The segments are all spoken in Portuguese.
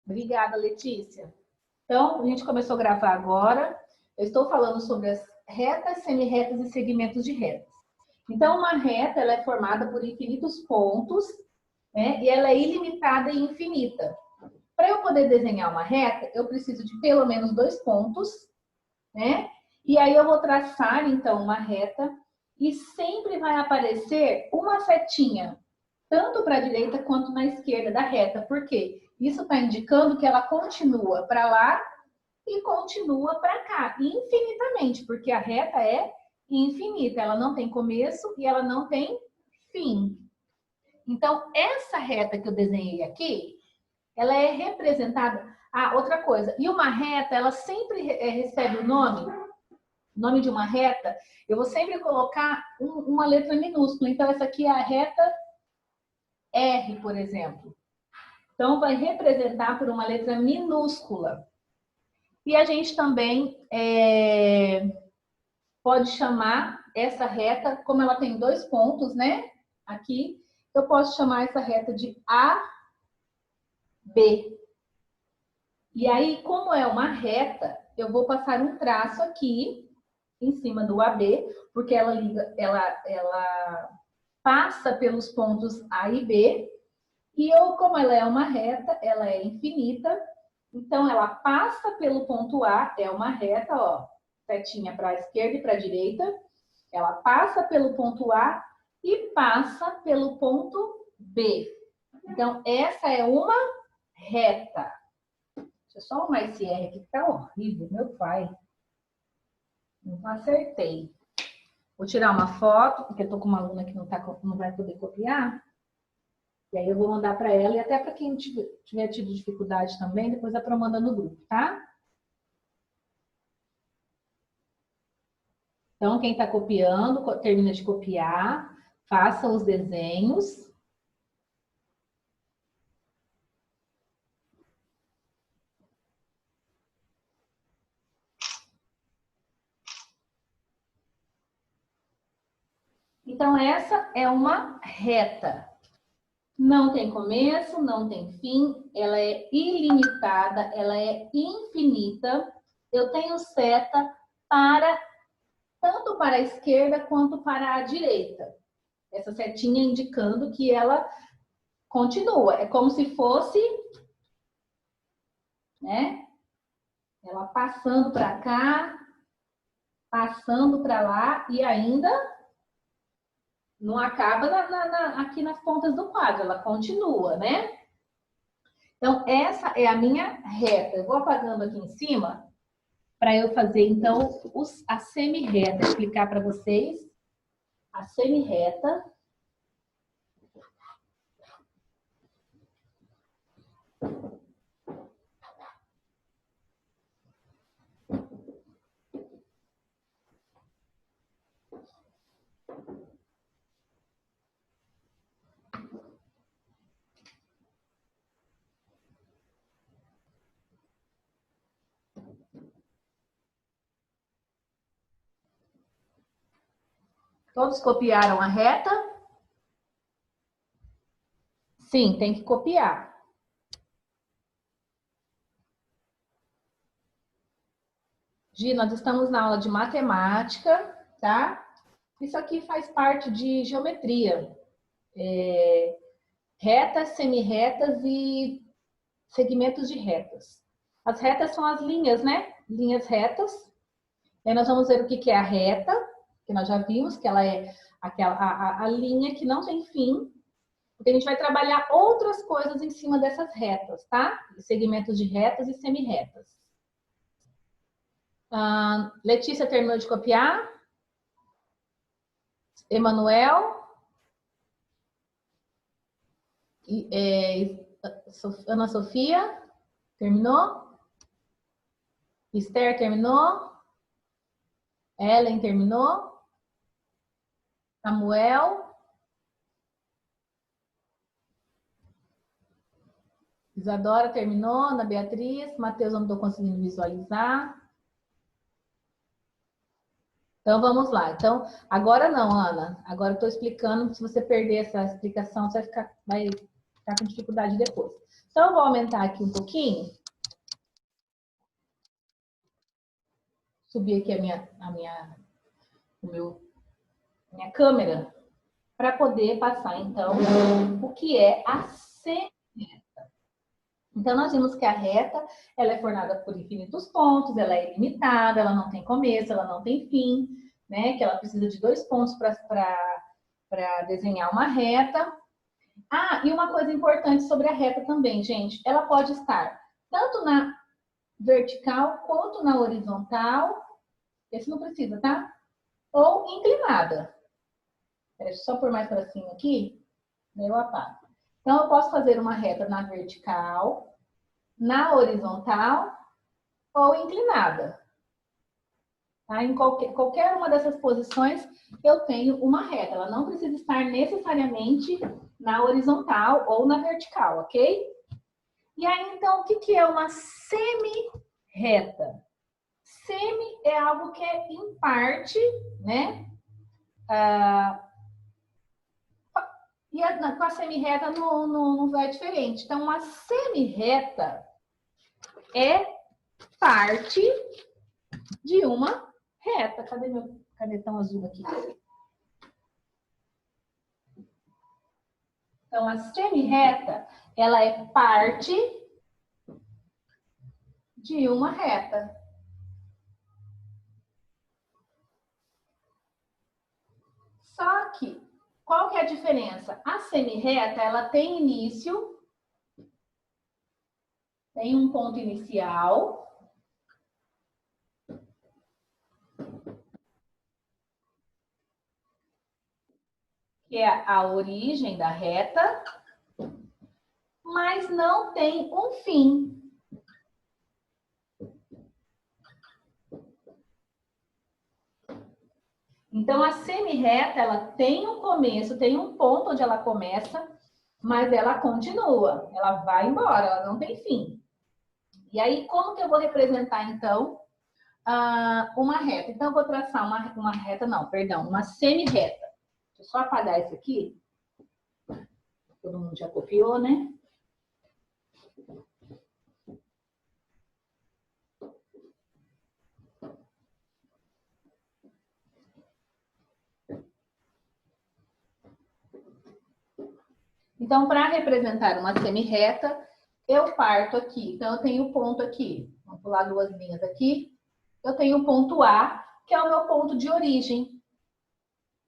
Obrigada, Letícia. Então, a gente começou a gravar agora. Eu estou falando sobre as retas, semi-retas e segmentos de retas. Então, uma reta ela é formada por infinitos pontos, né? E ela é ilimitada e infinita. Para eu poder desenhar uma reta, eu preciso de pelo menos 2 pontos, né? E aí eu vou traçar, então, uma reta e sempre vai aparecer uma setinha, tanto para a direita quanto na esquerda da reta. Por quê? Isso está indicando que ela continua para lá e continua para cá, infinitamente, porque a reta é infinita, ela não tem começo e ela não tem fim. Então, essa reta que eu desenhei aqui, ela é representada... Ah, outra coisa, e uma reta, ela sempre recebe o nome de uma reta, eu vou sempre colocar uma letra minúscula. Então, essa aqui é a reta R, por exemplo. Então, vai representar por uma letra minúscula. E a gente também pode chamar essa reta, como ela tem 2 pontos, né? Aqui, eu posso chamar essa reta de AB. E aí, como é uma reta, eu vou passar um traço aqui em cima do AB, porque ela passa pelos pontos A e B. E como ela é uma reta, ela é infinita, então ela passa pelo ponto A, é uma reta, ó, setinha para a esquerda e para a direita. Ela passa pelo ponto A e passa pelo ponto B. Então, essa é uma reta. Deixa eu só arrumar esse R aqui, que tá horrível, meu pai. Não acertei. Vou tirar uma foto, porque eu tô com uma aluna que não vai poder copiar. E aí eu vou mandar para ela, e até para quem tiver tido dificuldade também, depois a Pro manda no grupo, tá? Então, quem está copiando, termina de copiar, faça os desenhos. Então, essa é uma reta. Não tem começo, não tem fim, ela é ilimitada, ela é infinita. Eu tenho seta tanto para a esquerda quanto para a direita. Essa setinha indicando que ela continua. É como se fosse, né? Ela passando para cá, passando para lá e ainda não acaba aqui nas pontas do quadro, ela continua, né? Então, essa é a minha reta. Eu vou apagando aqui em cima para eu fazer, então, a semi-reta. Explicar para vocês a semi-reta. Todos copiaram a reta? Sim, tem que copiar. Gi, nós estamos na aula de matemática, tá? Isso aqui faz parte de geometria. Retas, semi-retas e segmentos de retas. As retas são as linhas, né? Linhas retas. Aí nós vamos ver o que é a reta, que nós já vimos, que ela é a linha que não tem fim, porque a gente vai trabalhar outras coisas em cima dessas retas, tá? Segmentos de retas e semi-retas. Letícia terminou de copiar? Emanuel? Ana Sofia? Terminou? Esther terminou? Ellen terminou? Samuel? Isadora terminou? Ana Beatriz? Matheus, eu não estou conseguindo visualizar. Então, vamos lá. Então, agora não, Ana. Agora eu estou explicando. Se você perder essa explicação, você vai ficar com dificuldade depois. Então, eu vou aumentar aqui um pouquinho. Subir aqui minha câmera para poder passar, então, o que é a semi-reta. Então, nós vimos que a reta, ela é formada por infinitos pontos, ela é ilimitada, ela não tem começo, ela não tem fim, né? Que ela precisa de 2 pontos para desenhar uma reta. Ah, e uma coisa importante sobre a reta também, gente. Ela pode estar tanto na vertical quanto na horizontal. Esse não precisa, tá? Ou inclinada. Deixa eu só pôr mais para cima aqui, daí eu apago. Então, eu posso fazer uma reta na vertical, na horizontal ou inclinada. Tá? Em qualquer uma dessas posições, eu tenho uma reta. Ela não precisa estar necessariamente na horizontal ou na vertical, ok? E aí, então, o que é uma semi-reta? Semi é algo que é em parte, né? E com a semi-reta não é diferente. Então, uma semi-reta é parte de uma reta. Cadê meu canetão azul aqui? Então, a semi-reta, ela é parte de uma reta. Só que, qual que é a diferença? A semi-reta, ela tem início, tem um ponto inicial, que é a origem da reta, mas não tem um fim. Então, a semi-reta, ela tem um começo, tem um ponto onde ela começa, mas ela continua, ela vai embora, ela não tem fim. E aí, como que eu vou representar, então, uma reta? Então, eu vou traçar uma reta, não, perdão, uma semi-reta. Deixa eu só apagar isso aqui. Todo mundo já copiou, né? Então, para representar uma semi-reta, eu parto aqui. Então, eu tenho o ponto aqui. Vamos pular 2 linhas aqui. Eu tenho o ponto A, que é o meu ponto de origem.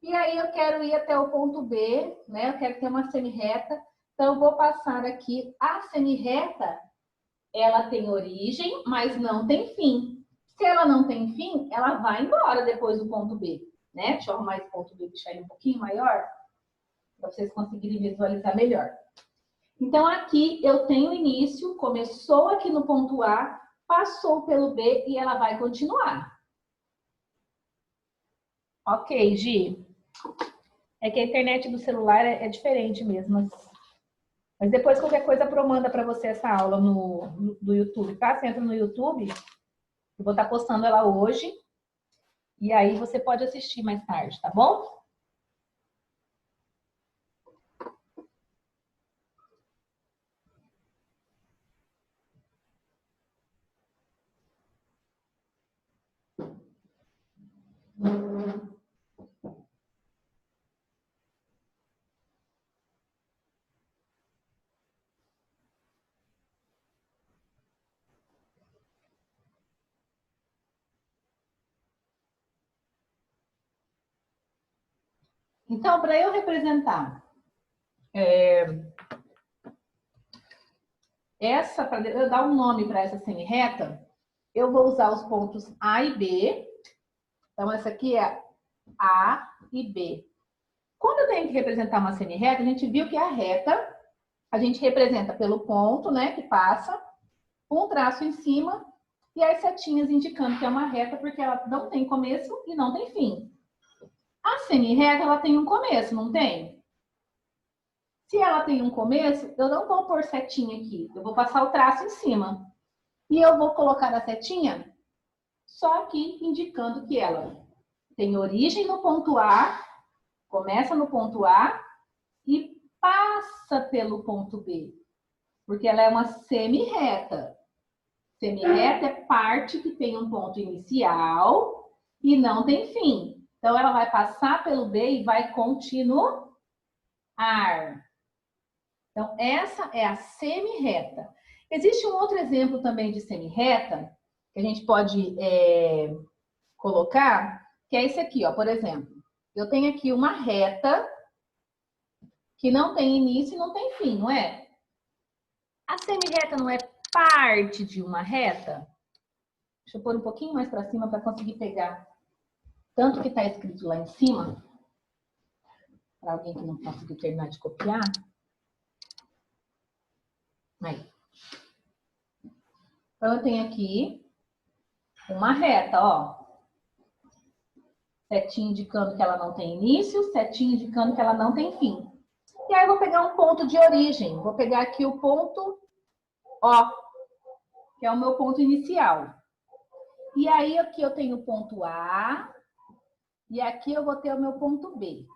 E aí, eu quero ir até o ponto B, né? Eu quero ter uma semi-reta. Então, eu vou passar aqui. A semi-reta, ela tem origem, mas não tem fim. Se ela não tem fim, ela vai embora depois do ponto B, né? Deixa eu arrumar esse ponto B, deixar ele um pouquinho maior, para vocês conseguirem visualizar melhor. Então, aqui eu tenho início, começou aqui no ponto A, passou pelo B e ela vai continuar. Ok, Gi. É que a internet do celular é diferente mesmo. Mas depois qualquer coisa Pro manda para você essa aula do YouTube, tá? Você entra no YouTube, eu vou estar postando ela hoje. E aí você pode assistir mais tarde, tá bom? Então, para eu representar para eu dar um nome para essa semi-reta, eu vou usar os pontos A e B. Então, essa aqui é A e B. Quando eu tenho que representar uma semi-reta, a gente viu que a reta, a gente representa pelo ponto, né, que passa, um traço em cima e as setinhas indicando que é uma reta, porque ela não tem começo e não tem fim. A semi-reta, ela tem um começo, não tem? Se ela tem um começo, eu não vou pôr setinha aqui. Eu vou passar o traço em cima. E eu vou colocar a setinha só aqui, indicando que ela tem origem no ponto A, começa no ponto A e passa pelo ponto B. Porque ela é uma semi-reta. Semi-reta é parte que tem um ponto inicial e não tem fim. Então, ela vai passar pelo B e vai continuar. Então, essa é a semi-reta. Existe um outro exemplo também de semi-reta, que a gente pode colocar, que é esse aqui, ó. Por exemplo, eu tenho aqui uma reta que não tem início e não tem fim, não é? A semi-reta não é parte de uma reta? Deixa eu pôr um pouquinho mais para cima para conseguir pegar tanto que está escrito lá em cima, para alguém que não conseguiu terminar de copiar. Aí. Então, eu tenho aqui uma reta, ó. Setinha indicando que ela não tem início, setinha indicando que ela não tem fim. E aí, eu vou pegar um ponto de origem. Vou pegar aqui o ponto O, que é o meu ponto inicial. E aí, aqui eu tenho o ponto A, e aqui eu vou ter o meu ponto B.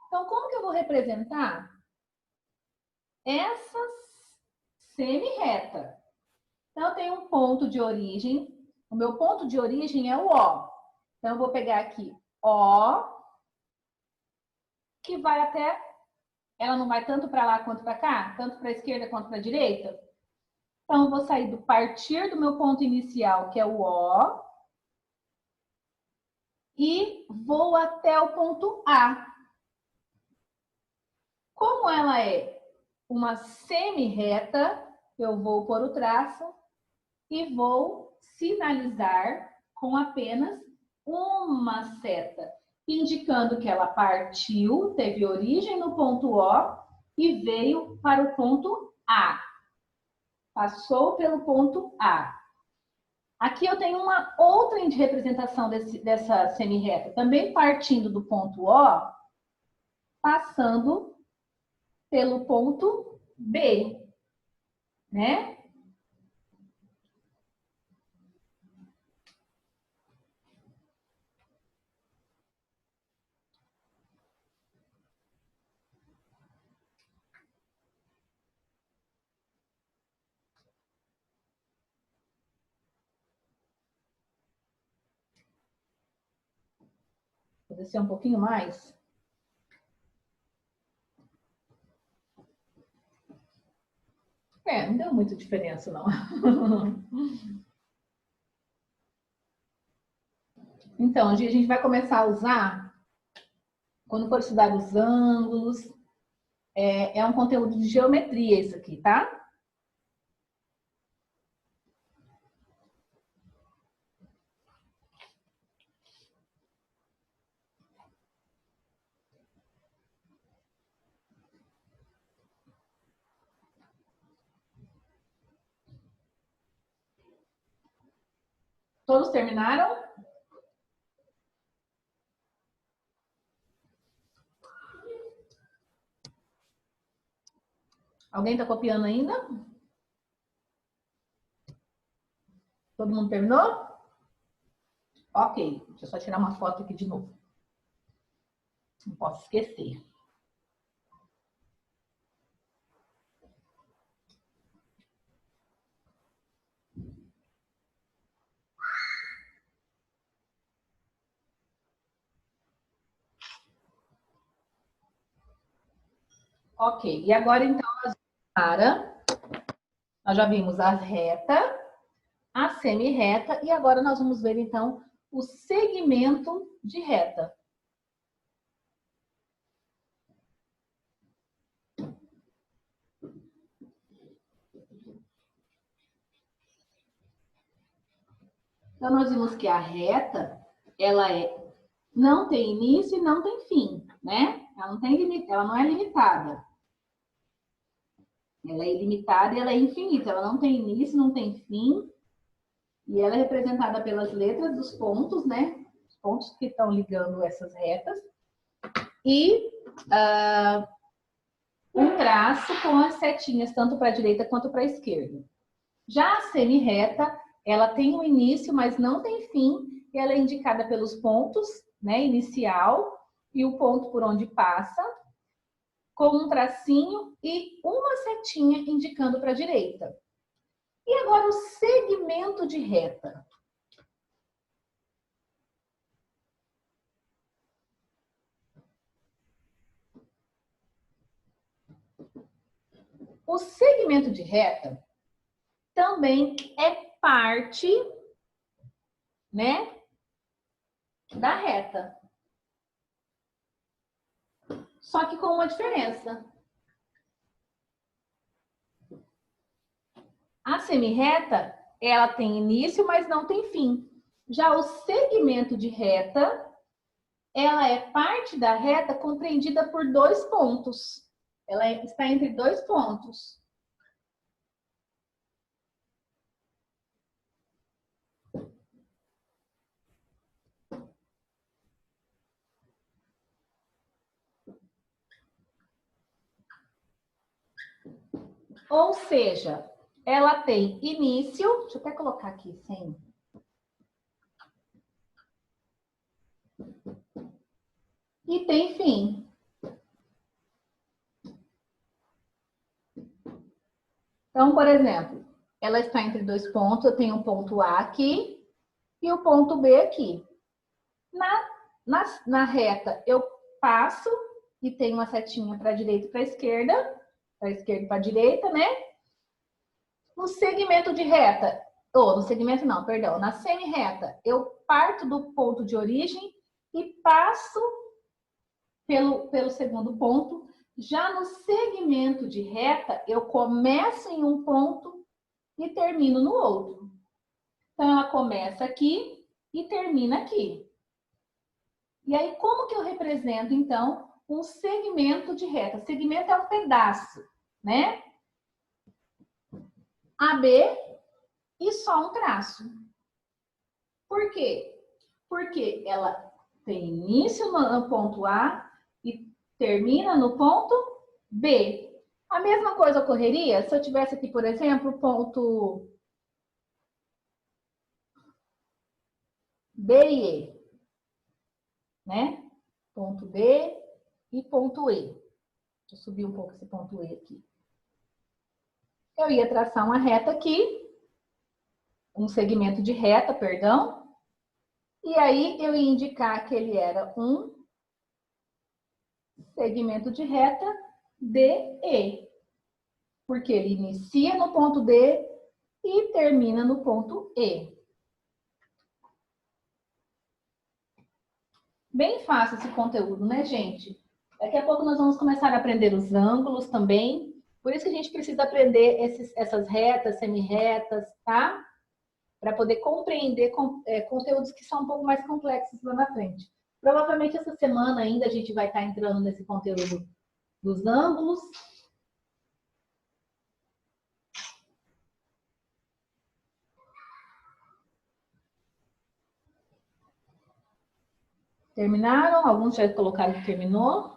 Então, como que eu vou representar essa semi-reta? Então, eu tenho um ponto de origem. O meu ponto de origem é o O. Então, eu vou pegar aqui O, que vai até... Ela não vai tanto para lá quanto para cá? Tanto para a esquerda quanto para a direita? Então, eu vou sair do partir do meu ponto inicial, que é o O, e vou até o ponto A. Como ela é uma semi-reta, eu vou pôr o traço e vou sinalizar com apenas uma seta, indicando que ela partiu, teve origem no ponto O e veio para o ponto A. Passou pelo ponto A. Aqui eu tenho uma outra representação dessa semi-reta, também partindo do ponto O, passando pelo ponto B, né? Vou descer um pouquinho mais. Não deu muita diferença, não. Então, a gente vai começar a usar, quando for estudar os ângulos, é um conteúdo de geometria isso aqui, tá? Todos terminaram? Alguém está copiando ainda? Todo mundo terminou? Ok, deixa eu só tirar uma foto aqui de novo. Não posso esquecer. Ok, e agora então nós já vimos a reta, a semi-reta, e agora nós vamos ver então o segmento de reta. Então, nós vimos que a reta, não tem início e não tem fim, né? Ela não é limitada. Ela é ilimitada e ela é infinita. Ela não tem início, não tem fim. E ela é representada pelas letras dos pontos, né? Os pontos que estão ligando essas retas. E um traço com as setinhas, tanto para a direita quanto para a esquerda. Já a semi-reta, ela tem um início, mas não tem fim. E ela é indicada pelos pontos, né? Inicial e o ponto por onde passa. com um tracinho e uma setinha indicando para a direita. E agora o segmento de reta. O segmento de reta também é parte, né, da reta. Só que com uma diferença. A semirreta, ela tem início, mas não tem fim. Já o segmento de reta, ela é parte da reta compreendida por dois pontos. Ela está entre dois pontos. Ou seja, ela tem início, deixa eu até colocar aqui sem. E tem fim. Então, por exemplo, ela está entre dois pontos, eu tenho um ponto A aqui e o ponto B aqui. Na reta, eu passo e tenho uma setinha para a direita e para a esquerda e para a direita, né? No segmento de reta, ou no segmento não, perdão, na semi-reta, eu parto do ponto de origem e passo pelo segundo ponto. Já no segmento de reta, eu começo em um ponto e termino no outro. Então, ela começa aqui e termina aqui. E aí, como que eu represento, então, um segmento de reta? Segmento é um pedaço, né? AB e só um traço. Por quê? Porque ela tem início no ponto A e termina no ponto B. A mesma coisa ocorreria se eu tivesse aqui, por exemplo, o ponto B e E, né? Ponto B e ponto E. Deixa eu subir um pouco esse ponto E aqui. Eu ia traçar uma reta aqui, um segmento de reta, perdão, e aí eu ia indicar que ele era um segmento de reta DE, porque ele inicia no ponto D e termina no ponto E. Bem fácil esse conteúdo, né, gente? Daqui a pouco nós vamos começar a aprender os ângulos também. Por isso que a gente precisa aprender essas retas, semi-retas, tá? Para poder compreender conteúdos que são um pouco mais complexos lá na frente. Provavelmente essa semana ainda a gente vai estar entrando nesse conteúdo dos ângulos. Terminaram? Alguns já colocaram que terminou.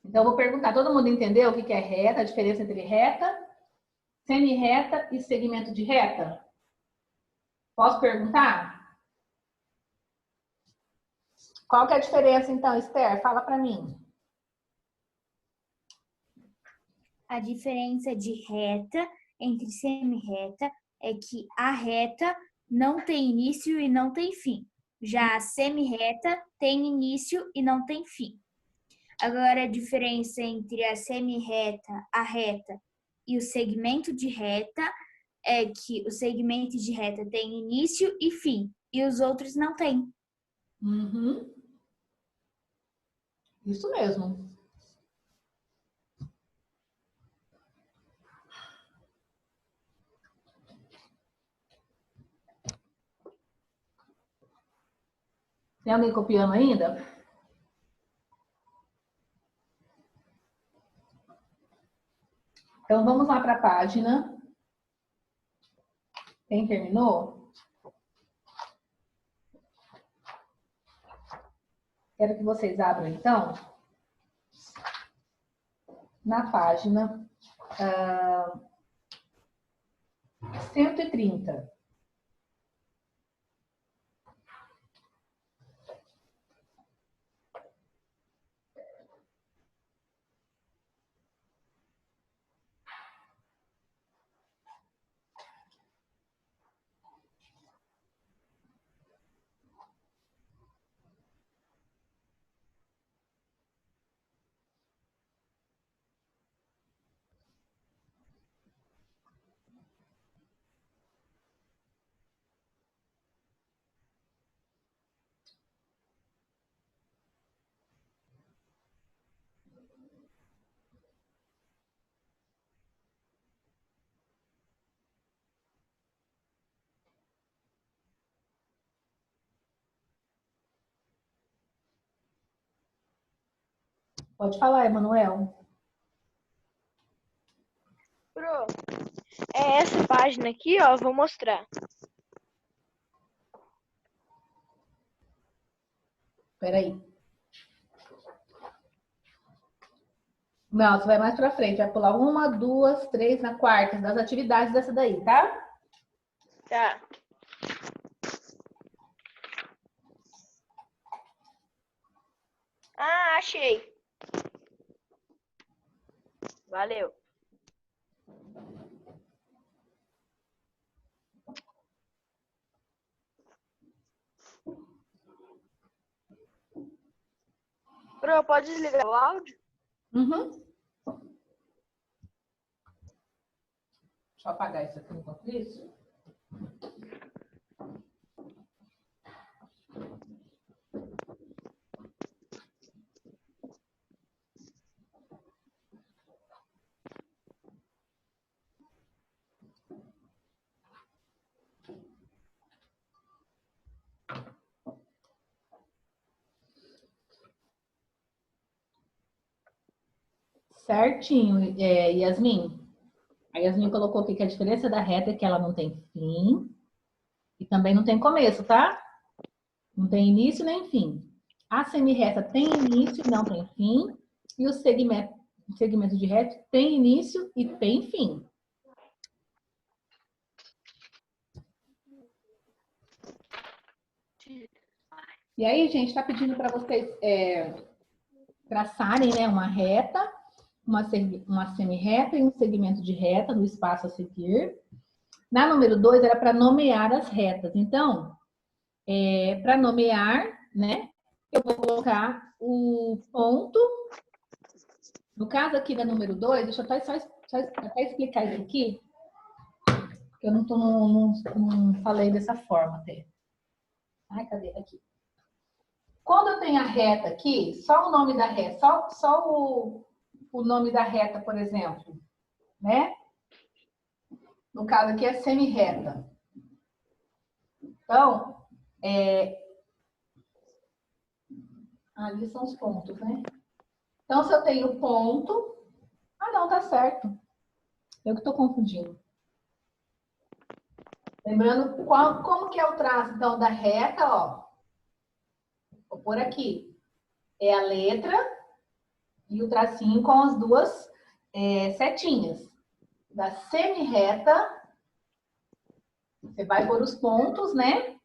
Então, eu vou perguntar, todo mundo entendeu o que é reta, a diferença entre reta, semi-reta e segmento de reta? Posso perguntar? Qual que é a diferença, então, Esther? Fala para mim. A diferença de reta entre semi-reta é que a reta não tem início e não tem fim. Já a semi-reta tem início e não tem fim. Agora, a diferença entre a semi-reta, a reta e o segmento de reta é que o segmento de reta tem início e fim, e os outros não têm. Uhum. Isso mesmo. Tem alguém copiando ainda? Então, vamos lá para a página. Quem terminou? Quero que vocês abram, então, na página 130. Pode falar, Emanuel. Pro, é essa página aqui, ó, vou mostrar. Peraí. Não, você vai mais pra frente. Vai pular 1, 2, 3 na quarta das atividades dessa daí, tá? Tá. Ah, achei. Valeu. Pro, pode desligar o áudio? Uhum. Deixa eu apagar isso aqui enquanto isso. Certinho, Yasmin. A Yasmin colocou aqui que a diferença da reta é que ela não tem fim e também não tem começo, tá? Não tem início nem fim. A semirreta tem início e não tem fim. E o segmento de reta tem início e tem fim. E aí, gente, está pedindo para vocês traçarem, né, uma reta, uma semirreta e um segmento de reta no espaço a seguir. Na número 2 era para nomear as retas. Então, para nomear, né, eu vou colocar o ponto. No caso aqui da número 2, deixa eu até explicar isso aqui, porque eu não falei dessa forma até. Ai, cadê? Aqui. Quando eu tenho a reta aqui, só o nome da reta, só o nome da reta, por exemplo, né? No caso aqui é semirreta. Então, ali são os pontos, né? Então, se eu tenho ponto... Ah, não, tá certo. Eu que estou confundindo. Lembrando como que é o traço, então, da reta, ó. Vou pôr aqui. É a letra e o tracinho com as duas setinhas. Da semirreta, você vai pôr os pontos, né?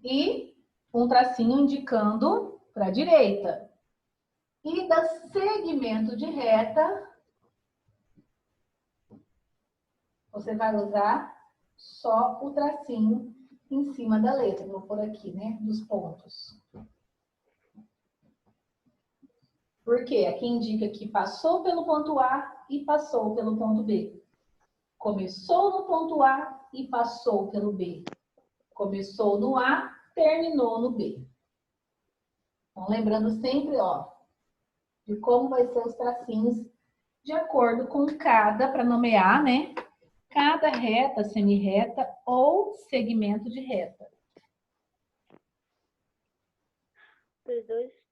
E um tracinho indicando para a direita. E da segmento de reta, você vai usar só o tracinho em cima da letra. Vou pôr aqui, né? Dos pontos. Porque aqui indica que passou pelo ponto A e passou pelo ponto B. Começou no ponto A e passou pelo B. Começou no A, terminou no B. Então, lembrando sempre, ó, de como vai ser os tracinhos de acordo com cada, para nomear, né? Cada reta, semirreta ou segmento de reta. 2, 2.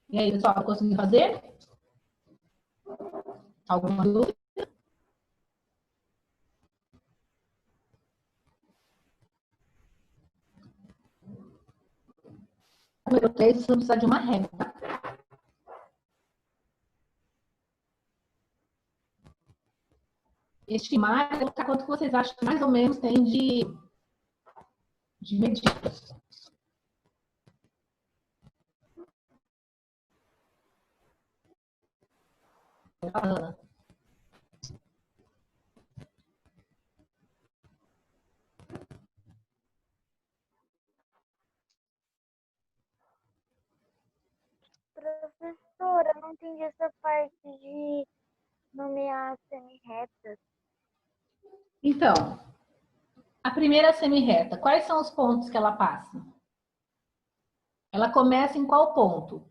E aí, pessoal, conseguiu fazer? Alguma dúvida? Número 3, você não precisa de uma régua. Estimar quanto vocês acham que mais ou menos tem de medidas. Ana. Professora, eu não entendi essa parte de nomear semi-retas. Então, a primeira semirreta, quais são os pontos que ela passa? Ela começa em qual ponto?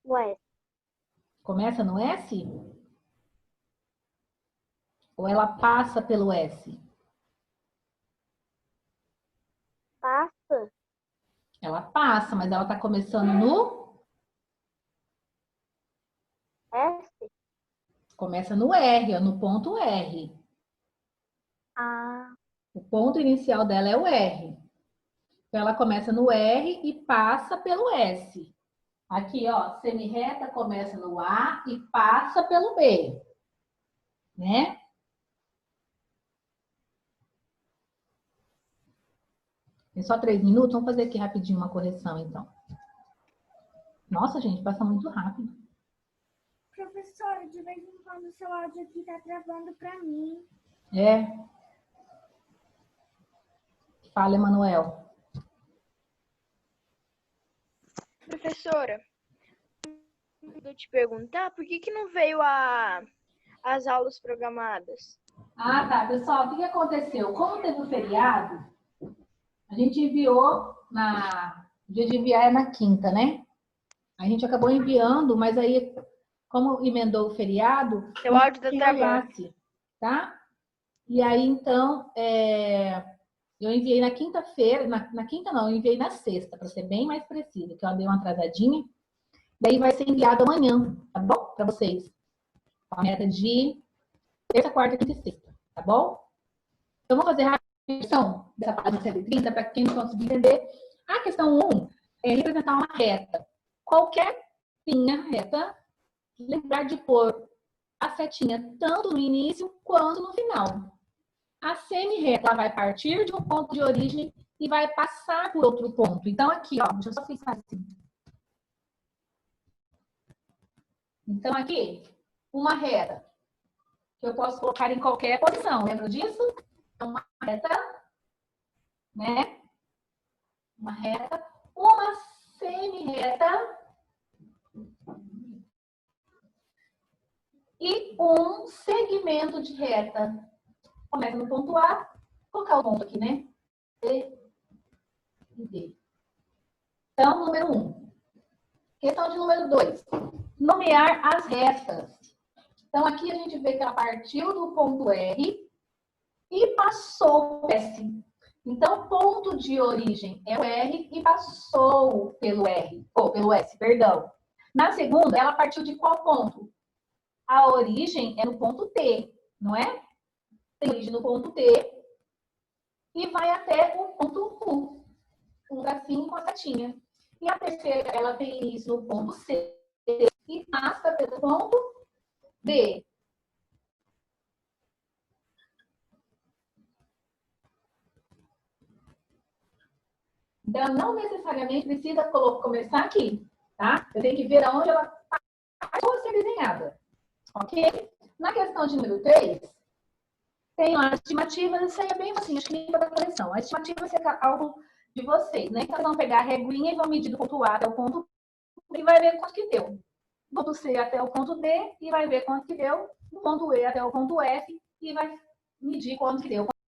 Ué, Começa no S? Ou ela passa pelo S? passa? Ela passa, mas ela está começando no? S? Começa no R, ó, no ponto R. Ah, O ponto inicial dela é o R. Então, ela começa no R e passa pelo S. Aqui, ó, semirreta começa no A e passa pelo B. Né? Tem só 3 minutos? Vamos fazer aqui rapidinho uma correção, então. Nossa, gente, passa muito rápido. Professora, de vez em quando o seu áudio aqui tá travando para mim. É. Fala, Emanuel. professora, eu te perguntar por que não veio as aulas programadas? Ah, tá. Pessoal, o que aconteceu? Como teve o feriado, a gente enviou o dia de enviar é na quinta, né? A gente acabou enviando, mas aí, como emendou o feriado, Seu áudio tá que travando. olhasse, tá? E aí, então, eu enviei na quinta-feira, na quinta não, eu enviei na sexta, para ser bem mais preciso, que eu dei uma atrasadinha. Daí vai ser enviado amanhã, tá bom? Para vocês. A meta de terça, quarta, quinta e sexta, tá bom? Então, vou fazer a questão dessa página 130 para quem não conseguir entender. A questão 1 é representar uma reta. Qualquer linha reta, lembrar de pôr a setinha tanto no início quanto no final. A semi-reta vai partir de um ponto de origem e vai passar por outro ponto. Então, aqui, ó, deixa eu só fixar assim. Então, aqui, uma reta que eu posso colocar em qualquer posição. Lembra disso? É uma reta, né? Uma reta, uma semi-reta e um segmento de reta. Começa no ponto A, vou colocar o ponto aqui, né? C e D. Então, número 1. Questão de número 2. Nomear as retas. Então, aqui a gente vê que ela partiu do ponto R e passou o S. Então, o ponto de origem é o R e passou pelo pelo S, perdão. Na segunda, ela partiu de qual ponto? A origem é no ponto T, não é? Tem origem no ponto T e vai até o ponto U, um tracinho com a setinha. E a terceira, ela tem início no ponto C e passa pelo ponto D. Então, não necessariamente precisa começar aqui, tá? Eu tenho que ver aonde ela passou a ser desenhada, ok? Na questão de número 3, tem lá as estimativas, isso aí é bem assim, acho que nem para correção. A estimativa vai ser algo de vocês, né? Então, vocês vão pegar a reguinha e vão medir do ponto A até o ponto B e vai ver quanto que deu. Do ponto C até o ponto D e vai ver quanto que deu. Do ponto E até o ponto F e vai medir quanto que deu.